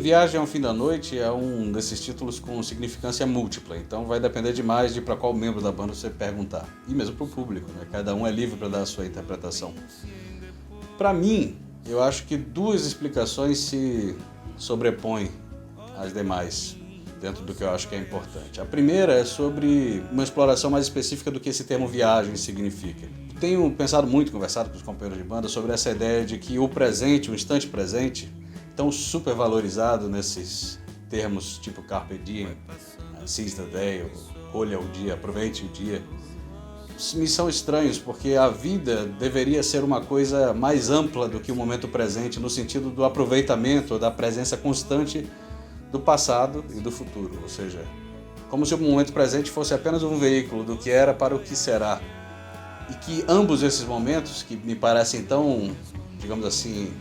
Viagem ao Fim da Noite é um desses títulos com significância múltipla, então vai depender demais de para qual membro da banda você perguntar. E mesmo para o público, né? Cada um é livre para dar a sua interpretação. Para mim, eu acho que duas explicações se sobrepõem às demais, dentro do que eu acho que é importante. A primeira é sobre uma exploração mais específica do que esse termo viagem significa. Tenho pensado muito, conversado com os companheiros de banda, sobre essa ideia de que o presente, o instante presente, tão super valorizado nesses termos tipo Carpe Diem, Seize the Day, olha o dia, aproveite o dia, me são estranhos, porque a vida deveria ser uma coisa mais ampla do que o momento presente, no sentido do aproveitamento, da presença constante do passado e do futuro, ou seja, como se o momento presente fosse apenas um veículo do que era para o que será. E que ambos esses momentos, que me parecem tão, digamos assim,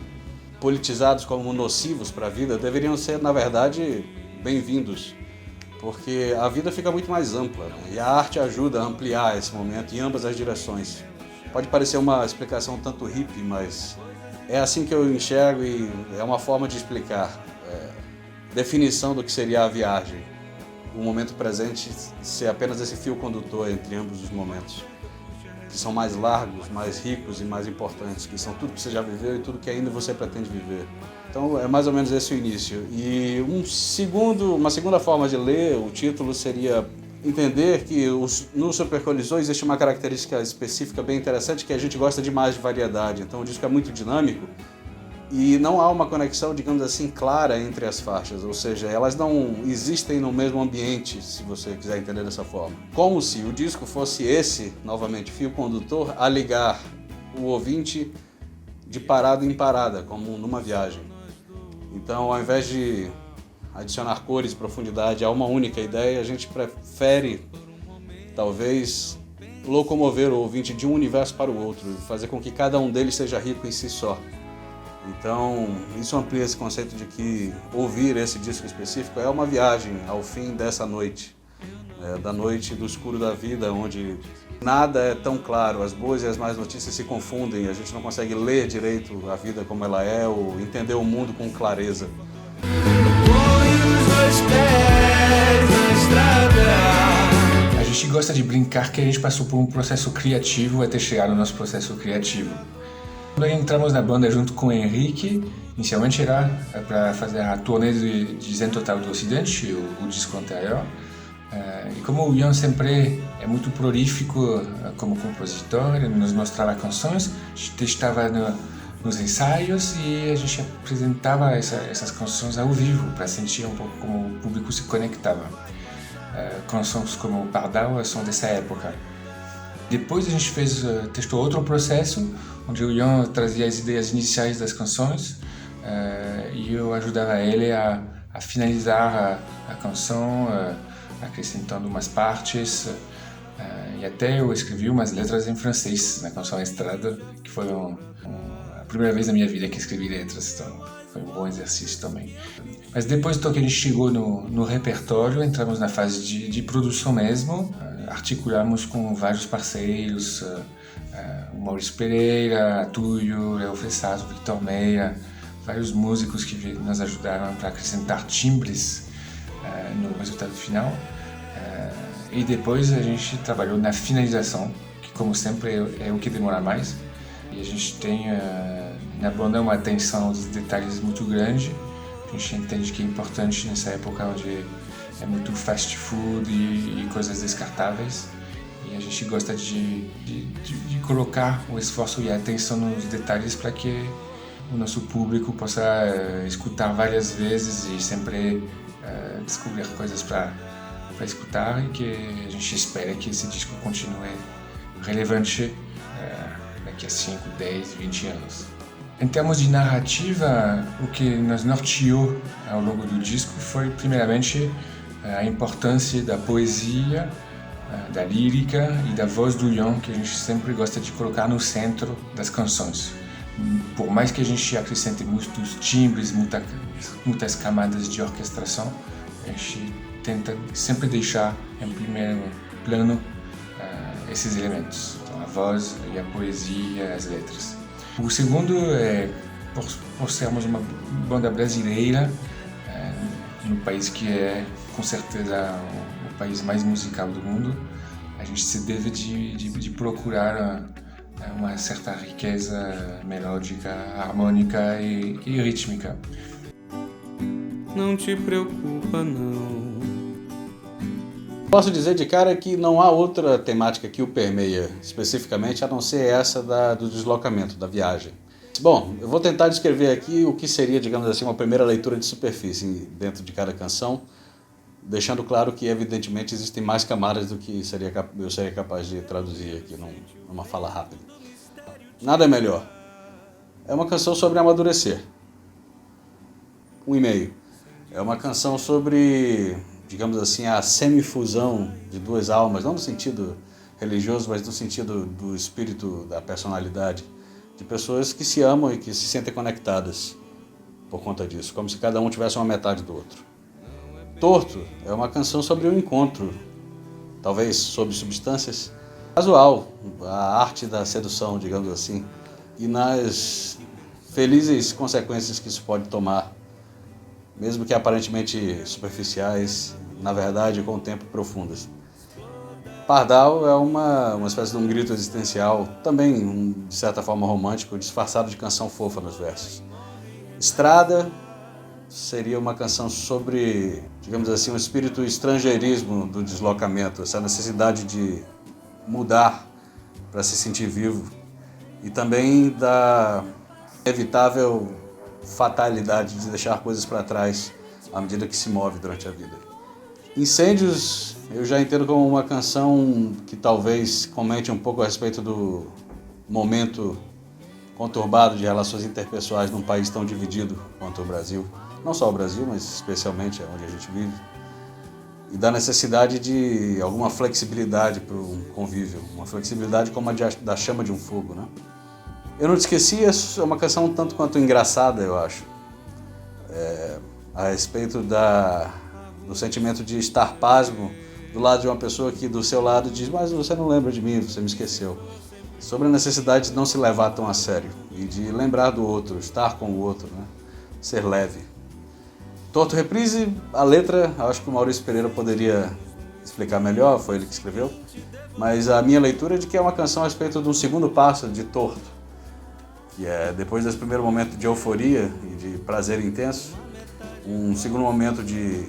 politizados como nocivos para a vida, deveriam ser, na verdade, bem-vindos. Porque a vida fica muito mais ampla, né? E a arte ajuda a ampliar esse momento em ambas as direções. Pode parecer uma explicação tanto hippie, mas é assim que eu enxergo e é uma forma de explicar. Definição do que seria a viagem. O momento presente ser apenas esse fio condutor entre ambos os momentos, que são mais largos, mais ricos e mais importantes, que são tudo que você já viveu e tudo que ainda você pretende viver. Então é mais ou menos esse o início. E uma segunda forma de ler o título seria entender que no Supercolisão existe uma característica específica bem interessante, que a gente gosta demais de variedade. Então o disco é muito dinâmico e não há uma conexão, digamos assim, clara entre as faixas, ou seja, elas não existem no mesmo ambiente, se você quiser entender dessa forma. Como se o disco fosse esse, novamente, fio condutor, a ligar o ouvinte de parada em parada, como numa viagem. Então, ao invés de adicionar cores e profundidade a uma única ideia, a gente prefere, talvez, locomover o ouvinte de um universo para o outro, e fazer com que cada um deles seja rico em si só. Então, isso amplia esse conceito de que ouvir esse disco específico é uma viagem ao fim dessa noite, da noite do escuro da vida, onde nada é tão claro, as boas e as más notícias se confundem, a gente não consegue ler direito a vida como ela é ou entender o mundo com clareza. A gente gosta de brincar que a gente passou por um processo criativo até chegar no nosso processo criativo. Quando entramos na banda junto com o Henrique, inicialmente era para fazer a turnê de Zen Total do Ocidente, o disco anterior. E como o Ian sempre é muito prolífico como compositor, ele nos mostrava canções, a gente estava nos ensaios e a gente apresentava essas canções ao vivo para sentir um pouco como o público se conectava. Canções como Pardal são dessa época. Depois a gente testou outro processo, onde o Ian trazia as ideias iniciais das canções e eu ajudava ele a finalizar a canção, acrescentando umas partes, e até eu escrevi umas letras em francês na canção Estrada, que foi a primeira vez na minha vida que escrevi letras, então foi um bom exercício também. Mas depois que a gente chegou no repertório, entramos na fase de produção mesmo, articulamos com vários parceiros, o Maurício Pereira, Túlio, Léo Fressato, Victor Meia, vários músicos que nos ajudaram para acrescentar timbres no resultado final. E depois a gente trabalhou na finalização, que como sempre é o que demora mais. E a gente tem na banda uma atenção aos detalhes muito grande. A gente entende que é importante nessa época onde é muito fast food e coisas descartáveis. E a gente gosta de colocar o esforço e a atenção nos detalhes para que o nosso público possa escutar várias vezes e sempre descobrir coisas para escutar, e que a gente espera que esse disco continue relevante daqui a 5, 10, 20 anos. Em termos de narrativa, o que nos norteou ao longo do disco foi, primeiramente, a importância da poesia, da lírica e da voz do Ian, que a gente sempre gosta de colocar no centro das canções. Por mais que a gente acrescente muitos timbres, muitas camadas de orquestração, a gente tenta sempre deixar em primeiro plano esses elementos, então a voz e a poesia, as letras. O segundo é, por sermos uma banda brasileira, no país que é, com certeza, o país mais musical do mundo, a gente se deve de procurar uma certa riqueza melódica, harmônica e rítmica. Não te preocupa, não. Posso dizer de cara que não há outra temática que o permeia especificamente a não ser essa do deslocamento, da viagem. Bom, eu vou tentar descrever aqui o que seria, digamos assim, uma primeira leitura de superfície dentro de cada canção, deixando claro que, evidentemente, existem mais camadas do que eu seria capaz de traduzir aqui numa fala rápida. Nada é melhor. É uma canção sobre amadurecer. 1,5. É uma canção sobre, digamos assim, a semifusão de duas almas, não no sentido religioso, mas no sentido do espírito, da personalidade, de pessoas que se amam e que se sentem conectadas por conta disso, como se cada um tivesse uma metade do outro. Torto é uma canção sobre o encontro, talvez sobre substâncias, casual, a arte da sedução, digamos assim, e nas felizes consequências que isso pode tomar, mesmo que aparentemente superficiais, na verdade, com o tempo profundas. Pardal é uma espécie de um grito existencial, também de certa forma romântico, disfarçado de canção fofa nos versos. Estrada seria uma canção sobre, digamos assim, um espírito estrangeirismo do deslocamento, essa necessidade de mudar para se sentir vivo e também da inevitável fatalidade de deixar coisas para trás à medida que se move durante a vida. Incêndios eu já entendo como uma canção que talvez comente um pouco a respeito do momento conturbado de relações interpessoais num país tão dividido quanto o Brasil. Não só o Brasil, mas especialmente onde a gente vive. E da necessidade de alguma flexibilidade para um convívio. Uma flexibilidade como a da chama de um fogo, né? Eu Não Te Esqueci é uma canção um tanto quanto engraçada, eu acho. A respeito do sentimento de estar pasmo do lado de uma pessoa que do seu lado diz: mas você não lembra de mim, você me esqueceu. Sobre a necessidade de não se levar tão a sério e de lembrar do outro, estar com o outro, né? Ser leve. Torto Reprise, a letra, acho que o Maurício Pereira poderia explicar melhor, foi ele que escreveu, mas a minha leitura é de que é uma canção a respeito de um segundo passo de Torto, que é depois desse primeiro momento de euforia e de prazer intenso, um segundo momento de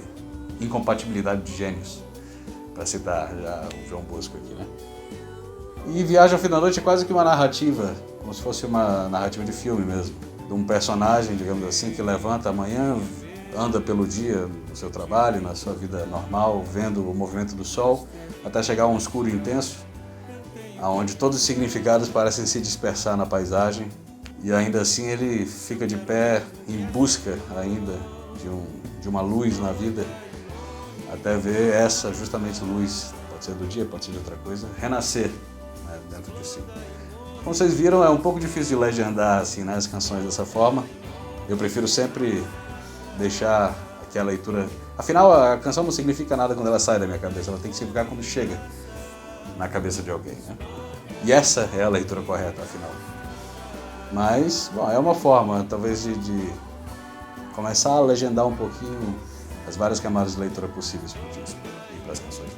incompatibilidade de gênios, para citar já o João Bosco aqui, né? E Viagem ao Fim da Noite é quase que uma narrativa, como se fosse uma narrativa de filme mesmo, de um personagem, digamos assim, que levanta amanhã, anda pelo dia no seu trabalho, na sua vida normal, vendo o movimento do sol, até chegar a um escuro intenso, onde todos os significados parecem se dispersar na paisagem, e ainda assim ele fica de pé em busca ainda de uma luz na vida, até ver essa justamente luz, pode ser do dia, pode ser de outra coisa, renascer, né, dentro de si. Como vocês viram, é um pouco difícil de legendar assim, né, as canções dessa forma. Eu prefiro sempre deixar aqui a leitura... Afinal, a canção não significa nada quando ela sai da minha cabeça, ela tem que significar quando chega na cabeça de alguém, né? E essa é a leitura correta, afinal. Mas, bom, é uma forma, talvez, de começar a legendar um pouquinho as várias camadas de leitura possíveis para o disco e para as canções.